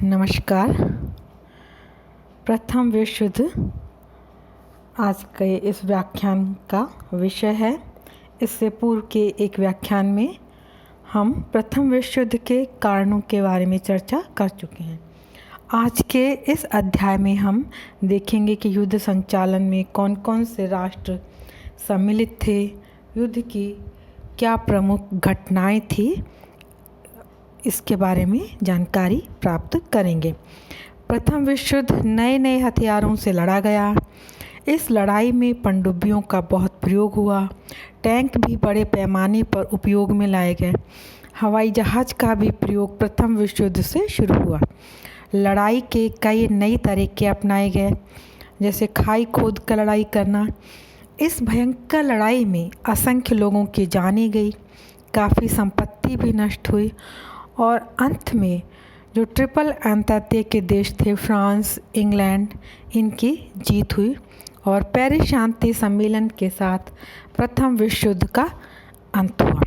नमस्कार। प्रथम विश्व युद्ध आज के इस व्याख्यान का विषय है। इससे पूर्व के एक व्याख्यान में हम प्रथम विश्व युद्ध के कारणों के बारे में चर्चा कर चुके हैं। आज के इस अध्याय में हम देखेंगे कि युद्ध संचालन में कौन कौन से राष्ट्र सम्मिलित थे, युद्ध की क्या प्रमुख घटनाएं थी, इसके बारे में जानकारी प्राप्त करेंगे। प्रथम विश्व युद्ध नए नए हथियारों से लड़ा गया। इस लड़ाई में पनडुब्बियों का बहुत प्रयोग हुआ। टैंक भी बड़े पैमाने पर उपयोग में लाए गए। हवाई जहाज़ का भी प्रयोग प्रथम विश्व युद्ध से शुरू हुआ। लड़ाई के कई नए तरीके अपनाए गए, जैसे खाई खोद कर लड़ाई करना। इस भयंकर लड़ाई में असंख्य लोगों की जानें गई, काफ़ी संपत्ति भी नष्ट हुई और अंत में जो ट्रिपल अंतर्राष्ट्रीय के देश थे, फ्रांस, इंग्लैंड, इनकी जीत हुई और पेरिस शांति सम्मेलन के साथ प्रथम विश्व युद्ध का अंत हुआ।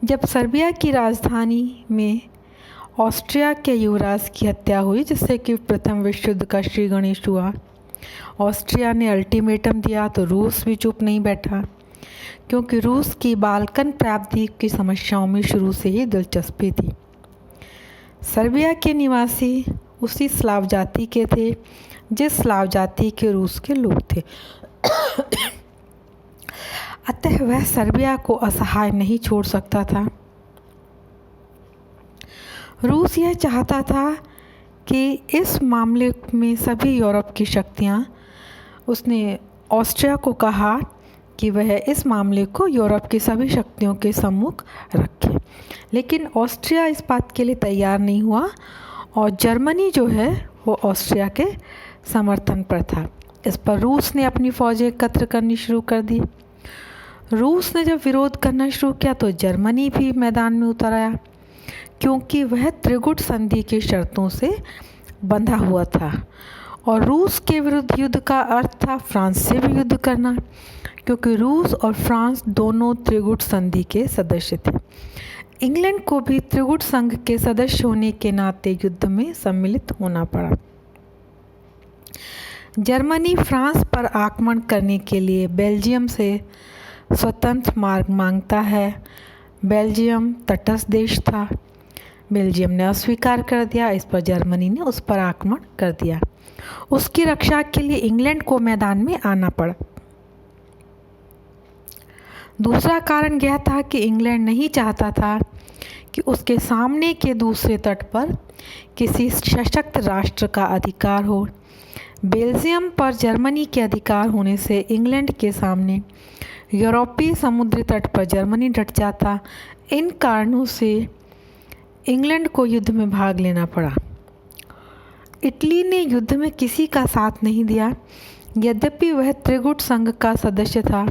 जब सर्बिया की राजधानी में ऑस्ट्रिया के युवराज की हत्या हुई, जिससे कि प्रथम विश्व युद्ध का श्री गणेश हुआ, ऑस्ट्रिया ने अल्टीमेटम दिया तो रूस भी चुप नहीं बैठा, क्योंकि रूस की बाल्कन प्रायद्वीप की समस्याओं में शुरू से ही दिलचस्पी थी। सर्बिया के निवासी उसी स्लाव जाति के थे जिस स्लाव जाति के रूस के लोग थे। अतः वह सर्बिया को असहाय नहीं छोड़ सकता था। रूस यह चाहता था कि इस मामले में सभी यूरोप की शक्तियाँ, उसने ऑस्ट्रिया को कहा कि वह इस मामले को यूरोप की सभी शक्तियों के सम्मुख रखे, लेकिन ऑस्ट्रिया इस बात के लिए तैयार नहीं हुआ और जर्मनी जो है वो ऑस्ट्रिया के समर्थन पर था। इस पर रूस ने अपनी फौजें एकत्र करनी शुरू कर दी। रूस ने जब विरोध करना शुरू किया तो जर्मनी भी मैदान में उतर आया, क्योंकि वह त्रिगुट संधि की शर्तों से बंधा हुआ था और रूस के विरुद्ध युद्ध का अर्थ था फ्रांस से भी युद्ध करना, क्योंकि रूस और फ्रांस दोनों त्रिगुट संधि के सदस्य थे। इंग्लैंड को भी त्रिगुट संघ के सदस्य होने के नाते युद्ध में सम्मिलित होना पड़ा। जर्मनी फ्रांस पर आक्रमण करने के लिए बेल्जियम से स्वतंत्र मार्ग मांगता है। बेल्जियम तटस्थ देश था। बेल्जियम ने अस्वीकार कर दिया। इस पर जर्मनी ने उस पर आक्रमण कर दिया। उसकी रक्षा के लिए इंग्लैंड को मैदान में आना पड़ा। दूसरा कारण यह था कि इंग्लैंड नहीं चाहता था कि उसके सामने के दूसरे तट पर किसी सशक्त राष्ट्र का अधिकार हो। बेल्जियम पर जर्मनी के अधिकार होने से इंग्लैंड के सामने यूरोपीय समुद्री तट पर जर्मनी डट जाता। इन कारणों से इंग्लैंड को युद्ध में भाग लेना पड़ा। इटली ने युद्ध में किसी का साथ नहीं दिया। यद्यपि वह त्रिगुट संघ का सदस्य था,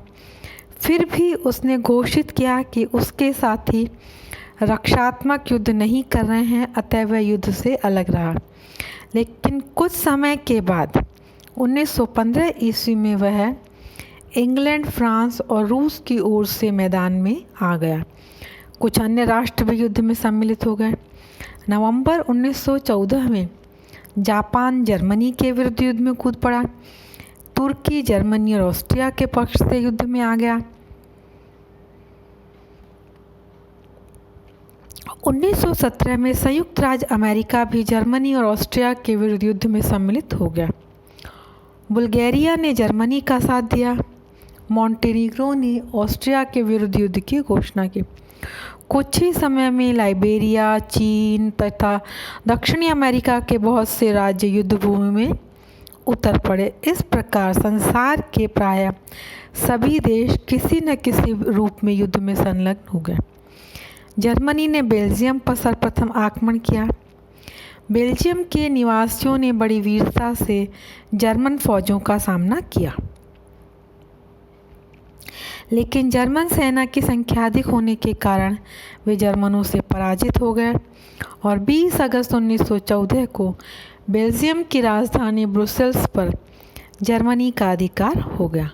फिर भी उसने घोषित किया कि उसके साथी रक्षात्मक युद्ध नहीं कर रहे हैं, अतः वह युद्ध से अलग रहा। लेकिन कुछ समय के बाद 1915 ईस्वी में वह इंग्लैंड, फ्रांस और रूस की ओर से मैदान में आ गया। कुछ अन्य राष्ट्र भी युद्ध में सम्मिलित हो गए। नवंबर 1914 में जापान जर्मनी के विरुद्ध युद्ध में कूद पड़ा। तुर्की जर्मनी और ऑस्ट्रिया के पक्ष से युद्ध में आ गया। 1917 में संयुक्त राज्य अमेरिका भी जर्मनी और ऑस्ट्रिया के विरुद्ध युद्ध में सम्मिलित हो गया। बुल्गारिया ने जर्मनी का साथ दिया। मॉन्टेनीग्रो ने ऑस्ट्रिया के विरुद्ध युद्ध की घोषणा की। कुछ ही समय में लाइबेरिया, चीन तथा दक्षिणी अमेरिका के बहुत से राज्य युद्ध भूमि में उतर पड़े। इस प्रकार संसार के प्राय सभी देश किसी न किसी रूप में युद्ध में संलग्न हो गए। जर्मनी ने बेल्जियम पर सर्वप्रथम आक्रमण किया। बेल्जियम के निवासियों ने बड़ी वीरता से जर्मन फौजों का सामना किया, लेकिन जर्मन सेना की संख्या अधिक होने के कारण वे जर्मनों से पराजित हो गए और 20 अगस्त 1914 को बेल्जियम की राजधानी ब्रुसेल्स पर जर्मनी का अधिकार हो गया।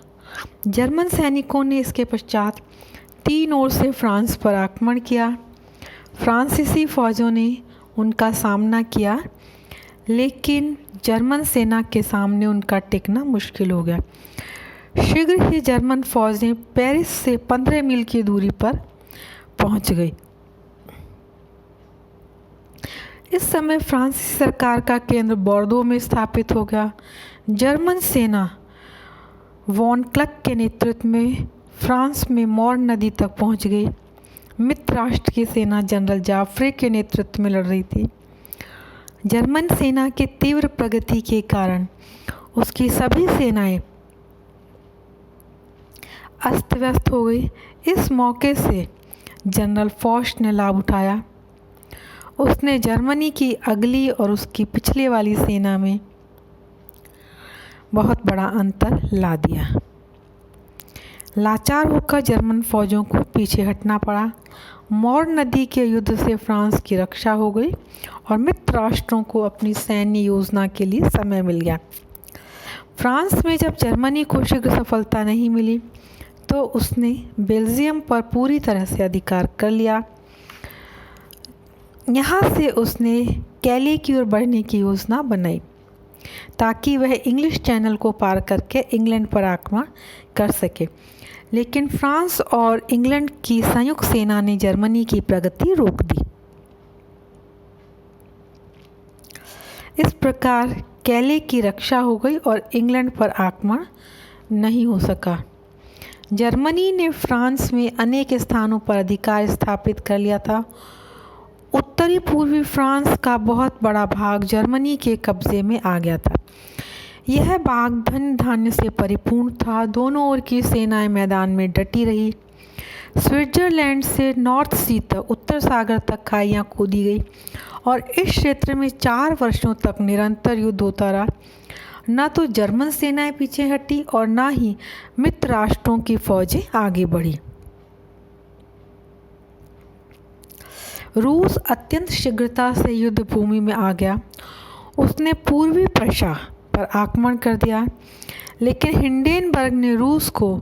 जर्मन सैनिकों ने इसके पश्चात तीन ओर से फ्रांस पर आक्रमण किया। फ्रांसीसी फौजों ने उनका सामना किया, लेकिन जर्मन सेना के सामने उनका टिकना मुश्किल हो गया। शीघ्र ही जर्मन फौजें पेरिस से 15 मील की दूरी पर पहुंच गई। इस समय फ्रांसीसी सरकार का केंद्र बोर्दो में स्थापित हो गया। जर्मन सेना वॉन क्लक के नेतृत्व में फ्रांस में मोर्न नदी तक पहुंच गई। मित्र राष्ट्र की सेना जनरल जाफरे के नेतृत्व में लड़ रही थी। जर्मन सेना की तीव्र प्रगति के कारण उसकी सभी सेनाएं अस्त व्यस्त हो गई। इस मौके से जनरल फॉच ने लाभ उठाया। उसने जर्मनी की अगली और उसकी पिछले वाली सेना में बहुत बड़ा अंतर ला दिया। लाचार होकर जर्मन फौजों को पीछे हटना पड़ा। मोर्न नदी के युद्ध से फ्रांस की रक्षा हो गई और मित्र राष्ट्रों को अपनी सैन्य योजना के लिए समय मिल गया। फ्रांस में जब जर्मनी को शीघ्र सफलता नहीं मिली तो उसने बेल्जियम पर पूरी तरह से अधिकार कर लिया। यहाँ से उसने कैले की ओर बढ़ने की योजना बनाई ताकि वह इंग्लिश चैनल को पार करके इंग्लैंड पर आक्रमण कर सके, लेकिन फ्रांस और इंग्लैंड की संयुक्त सेना ने जर्मनी की प्रगति रोक दी। इस प्रकार कैले की रक्षा हो गई और इंग्लैंड पर आक्रमण नहीं हो सका। जर्मनी ने फ्रांस में अनेक स्थानों पर अधिकार स्थापित कर लिया था। उत्तरी पूर्वी फ्रांस का बहुत बड़ा भाग जर्मनी के कब्जे में आ गया था। यह भाग धन धान्य से परिपूर्ण था। दोनों ओर की सेनाएं मैदान में डटी रही। स्विट्जरलैंड से नॉर्थ सी तक, उत्तर सागर तक खाइयाँ खोदी गई और इस क्षेत्र में 4 वर्षों तक निरंतर युद्ध होता रहा। न तो जर्मन सेनाएं पीछे हटी और न ही मित्र राष्ट्रों की फौजें आगे बढ़ी। रूस अत्यंत शीघ्रता से युद्ध भूमि में आ गया। उसने पूर्वी प्रशा पर आक्रमण कर दिया, लेकिन हिंडेनबर्ग ने रूस को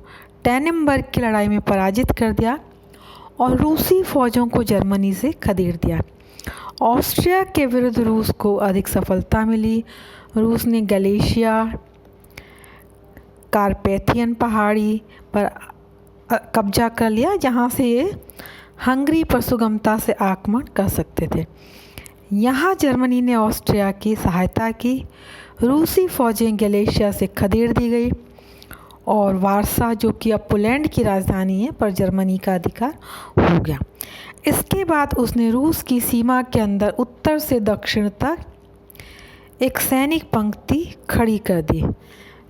टैनिमबर्ग की लड़ाई में पराजित कर दिया और रूसी फौजों को जर्मनी से खदेड़ दिया। ऑस्ट्रिया के विरुद्ध रूस को अधिक सफलता मिली। रूस ने गलेशिया, कारपेथियन पहाड़ी पर कब्जा कर लिया, जहाँ से ये हंगरी पर सुगमता से आक्रमण कर सकते थे। यहाँ जर्मनी ने ऑस्ट्रिया की सहायता की। रूसी फौजें गलेशिया से खदेड़ दी गई और वारसा, जो कि अब पोलैंड की राजधानी है, पर जर्मनी का अधिकार हो गया। इसके बाद उसने रूस की सीमा के अंदर उत्तर से दक्षिण तक एक सैनिक पंक्ति खड़ी कर दी।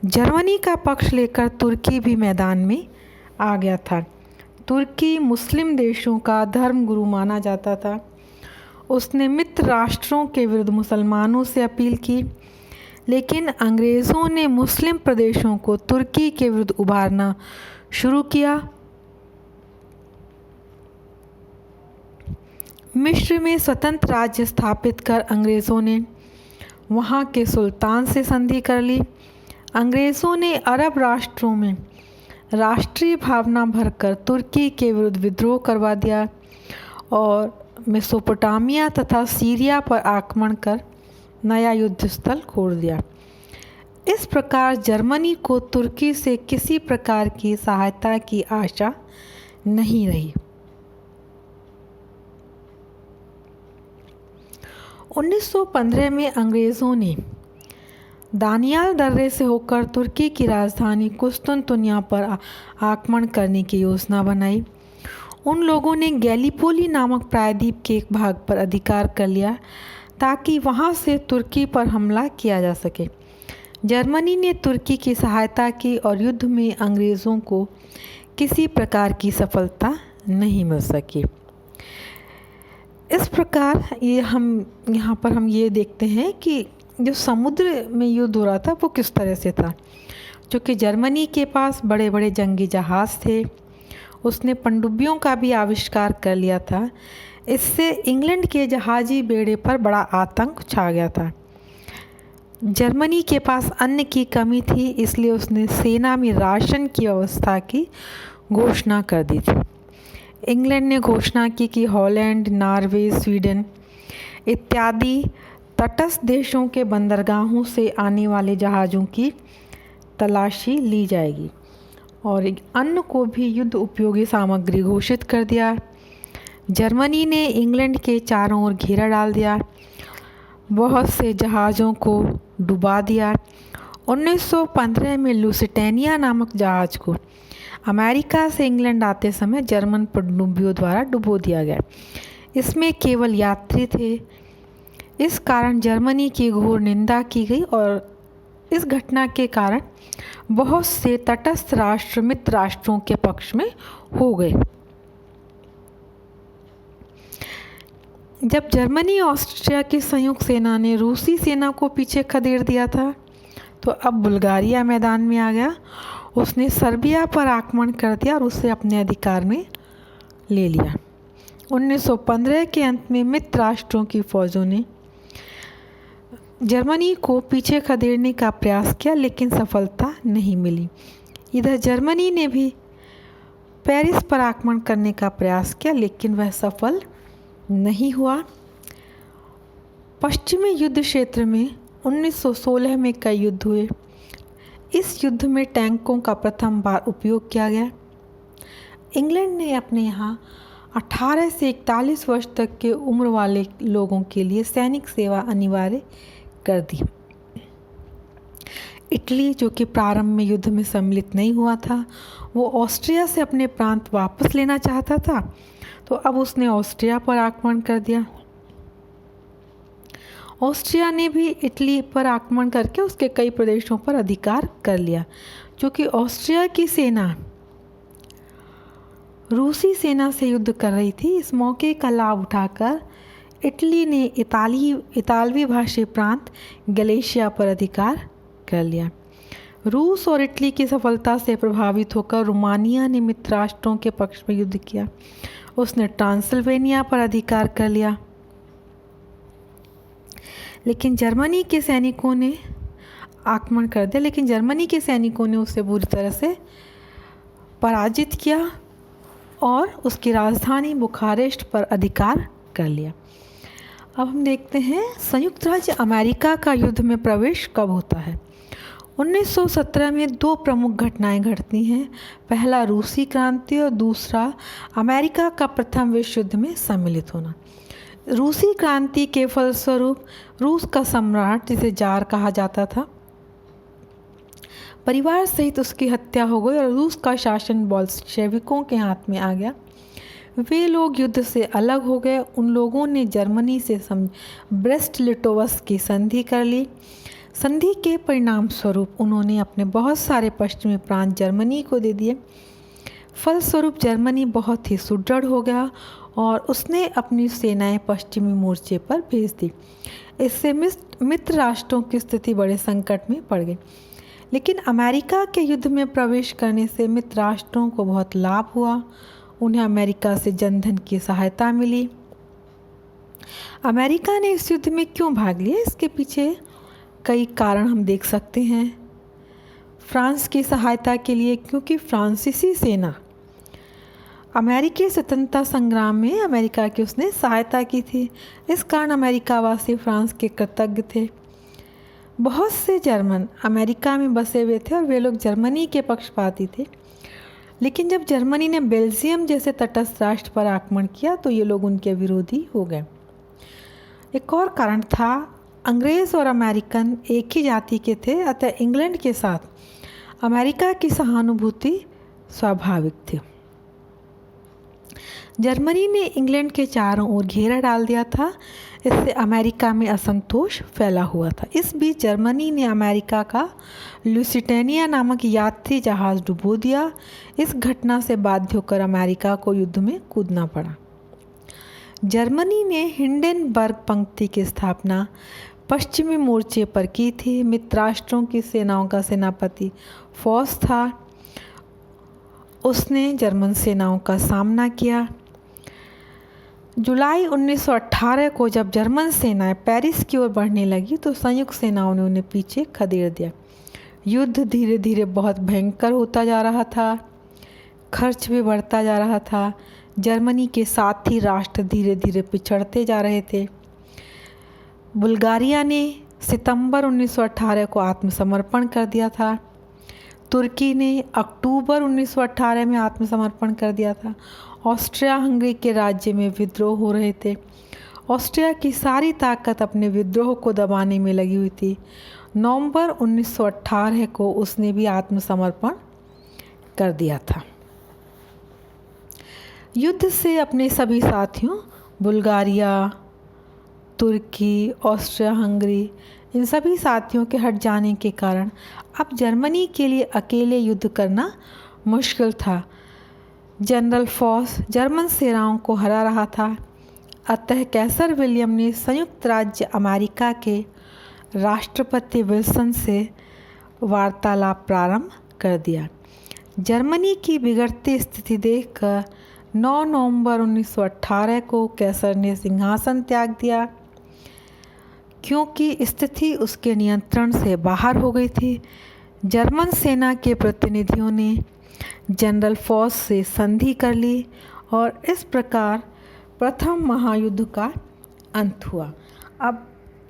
जर्मनी का पक्ष लेकर तुर्की भी मैदान में आ गया था। तुर्की मुस्लिम देशों का धर्मगुरु माना जाता था। उसने मित्र राष्ट्रों के विरुद्ध मुसलमानों से अपील की, लेकिन अंग्रेज़ों ने मुस्लिम प्रदेशों को तुर्की के विरुद्ध उभारना शुरू किया। मिस्र में स्वतंत्र राज्य स्थापित कर अंग्रेज़ों ने वहाँ के सुल्तान से संधि कर ली। अंग्रेज़ों ने अरब राष्ट्रों में राष्ट्रीय भावना भरकर तुर्की के विरुद्ध विद्रोह करवा दिया और मेसोपोटामिया तथा सीरिया पर आक्रमण कर नया युद्ध स्थल खोल दिया। इस प्रकार जर्मनी को तुर्की से किसी प्रकार की सहायता की आशा नहीं रही। 1915 में अंग्रेज़ों ने दानियाल दर्रे से होकर तुर्की की राजधानी कुस्तुनतुनिया पर आक्रमण करने की योजना बनाई। उन लोगों ने गैलीपोली नामक प्रायद्वीप के एक भाग पर अधिकार कर लिया ताकि वहां से तुर्की पर हमला किया जा सके। जर्मनी ने तुर्की की सहायता की और युद्ध में अंग्रेज़ों को किसी प्रकार की सफलता नहीं मिल सकी। इस प्रकार यहाँ पर हम ये देखते हैं कि जो समुद्र में युद्ध हो रहा था वो किस तरह से था। क्योंकि जर्मनी के पास बड़े बड़े जंगी जहाज़ थे, उसने पनडुब्बियों का भी आविष्कार कर लिया था। इससे इंग्लैंड के जहाज़ी बेड़े पर बड़ा आतंक छा गया था। जर्मनी के पास अन्न की कमी थी, इसलिए उसने सेना में राशन की व्यवस्था की घोषणा कर दी थी। इंग्लैंड ने घोषणा की कि हॉलैंड, नॉर्वे, स्वीडन इत्यादि तटस्थ देशों के बंदरगाहों से आने वाले जहाज़ों की तलाशी ली जाएगी और अन्न को भी युद्ध उपयोगी सामग्री घोषित कर दिया। जर्मनी ने इंग्लैंड के चारों ओर घेरा डाल दिया, बहुत से जहाज़ों को डुबा दिया। 1915 में लुसिटेनिया नामक जहाज़ को अमेरिका से इंग्लैंड आते समय जर्मन पनडुब्बियों द्वारा डुबो दिया गया। इसमें केवल यात्री थे। इस कारण जर्मनी की घोर निंदा की गई और इस घटना के कारण बहुत से तटस्थ राष्ट्र मित्र राष्ट्रों के पक्ष में हो गए। जब जर्मनी ऑस्ट्रिया की संयुक्त सेना ने रूसी सेना को पीछे खदेड़ दिया था तो अब बुल्गारिया मैदान में आ गया। उसने सर्बिया पर आक्रमण कर दिया और उसे अपने अधिकार में ले लिया। 1915 के अंत में मित्र राष्ट्रों की फौजों ने जर्मनी को पीछे खदेड़ने का प्रयास किया लेकिन सफलता नहीं मिली। इधर जर्मनी ने भी पेरिस पर आक्रमण करने का प्रयास किया लेकिन वह सफल नहीं हुआ। पश्चिमी युद्ध क्षेत्र में 1916 में कई युद्ध हुए। इस युद्ध में टैंकों का प्रथम बार उपयोग किया गया। इंग्लैंड ने अपने यहाँ 18 से 41 वर्ष तक के उम्र वाले लोगों के लिए सैनिक सेवा अनिवार्य कर दी। इटली, जो कि प्रारंभ में युद्ध में सम्मिलित नहीं हुआ था, वो ऑस्ट्रिया से अपने प्रांत वापस लेना चाहता था, तो अब उसने ऑस्ट्रिया पर आक्रमण कर दिया। ऑस्ट्रिया ने भी इटली पर आक्रमण करके उसके कई प्रदेशों पर अधिकार कर लिया। क्योंकि ऑस्ट्रिया की सेना रूसी सेना से युद्ध कर रही थी, इस मौके का लाभ उठाकर इटली ने इतालवी भाषी प्रांत गलेशिया पर अधिकार कर लिया। रूस और इटली की सफलता से प्रभावित होकर रोमानिया ने मित्र राष्ट्रों के पक्ष में युद्ध किया। उसने ट्रांसिल्वेनिया पर अधिकार कर लिया, लेकिन जर्मनी के सैनिकों ने आक्रमण कर दिया, लेकिन जर्मनी के सैनिकों ने उसे बुरी तरह से पराजित किया और उसकी राजधानी बुखारेस्ट पर अधिकार कर लिया। अब हम देखते हैं संयुक्त राज्य अमेरिका का युद्ध में प्रवेश कब होता है। 1917 में दो प्रमुख घटनाएं घटती हैं। पहला रूसी क्रांति और दूसरा अमेरिका का प्रथम विश्व युद्ध में सम्मिलित होना। रूसी क्रांति के फलस्वरूप रूस का सम्राट, जिसे जार कहा जाता था, परिवार सहित उसकी हत्या हो गई और रूस का शासन बोल्शेविकों के हाथ में आ गया। वे लोग युद्ध से अलग हो गए। उन लोगों ने जर्मनी से ब्रेस्ट लिटोवस की संधि कर ली। संधि के परिणाम स्वरूप उन्होंने अपने बहुत सारे पश्चिमी प्रांत जर्मनी को दे दिए। फलस्वरूप जर्मनी बहुत ही सुदृढ़ हो गया और उसने अपनी सेनाएं पश्चिमी मोर्चे पर भेज दी। इससे मित्र राष्ट्रों की स्थिति बड़े संकट में पड़ गई। लेकिन अमेरिका के युद्ध में प्रवेश करने से मित्र राष्ट्रों को बहुत लाभ हुआ। उन्हें अमेरिका से जनधन की सहायता मिली। अमेरिका ने इस युद्ध में क्यों भाग लिया, इसके पीछे कई कारण हम देख सकते हैं। फ्रांस की सहायता के लिए, क्योंकि फ्रांसीसी सेना अमेरिकी स्वतंत्रता संग्राम में अमेरिका की उसने सहायता की थी। इस कारण अमेरिकावासी फ्रांस के कृतज्ञ थे। बहुत से जर्मन अमेरिका में बसे हुए थे और वे लोग जर्मनी के पक्षपाती थे। लेकिन जब जर्मनी ने बेल्जियम जैसे तटस्थ राष्ट्र पर आक्रमण किया तो ये लोग उनके विरोधी हो गए। एक और कारण था, अंग्रेज़ और अमेरिकन एक ही जाति के थे, अतः इंग्लैंड के साथ अमेरिका की सहानुभूति स्वाभाविक थी। जर्मनी ने इंग्लैंड के चारों ओर घेरा डाल दिया था। इससे अमेरिका में असंतोष फैला हुआ था। इस बीच जर्मनी ने अमेरिका का लुसिटेनिया नामक यात्री जहाज़ डुबो दिया। इस घटना से बाध्य होकर अमेरिका को युद्ध में कूदना पड़ा। जर्मनी ने हिंडेनबर्ग पंक्ति की स्थापना पश्चिमी मोर्चे पर की थी। मित्र राष्ट्रों की सेनाओं का सेनापति फॉस था। उसने जर्मन सेनाओं का सामना किया। जुलाई 1918 को जब जर्मन सेनाएं पेरिस की ओर बढ़ने लगी तो संयुक्त सेनाओं ने उन्हें पीछे खदेड़ दिया। युद्ध धीरे धीरे बहुत भयंकर होता जा रहा था। खर्च भी बढ़ता जा रहा था। जर्मनी के साथी राष्ट्र धीरे धीरे पिछड़ते जा रहे थे। बुल्गारिया ने सितंबर 1918 को आत्मसमर्पण कर दिया था। तुर्की ने अक्टूबर 1918 में आत्मसमर्पण कर दिया था। ऑस्ट्रिया हंगरी के राज्य में विद्रोह हो रहे थे। ऑस्ट्रिया की सारी ताकत अपने विद्रोह को दबाने में लगी हुई थी। नवंबर 1918 को उसने भी आत्मसमर्पण कर दिया था। युद्ध से अपने सभी साथियों बुल्गारिया, तुर्की, ऑस्ट्रिया हंगरी, इन सभी साथियों के हट जाने के कारण अब जर्मनी के लिए अकेले युद्ध करना मुश्किल था। जनरल फॉस जर्मन सेनाओं को हरा रहा था। अतः कैसर विलियम ने संयुक्त राज्य अमेरिका के राष्ट्रपति विल्सन से वार्तालाप प्रारंभ कर दिया। जर्मनी की बिगड़ती स्थिति देखकर 9 नवंबर 1918 को कैसर ने सिंहासन त्याग दिया, क्योंकि स्थिति उसके नियंत्रण से बाहर हो गई थी। जर्मन सेना के प्रतिनिधियों ने जनरल फॉस से संधि कर ली और इस प्रकार प्रथम महायुद्ध का अंत हुआ। अब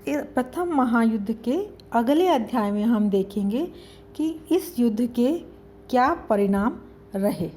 प्रथम महायुद्ध के अगले अध्याय में हम देखेंगे कि इस युद्ध के क्या परिणाम रहे।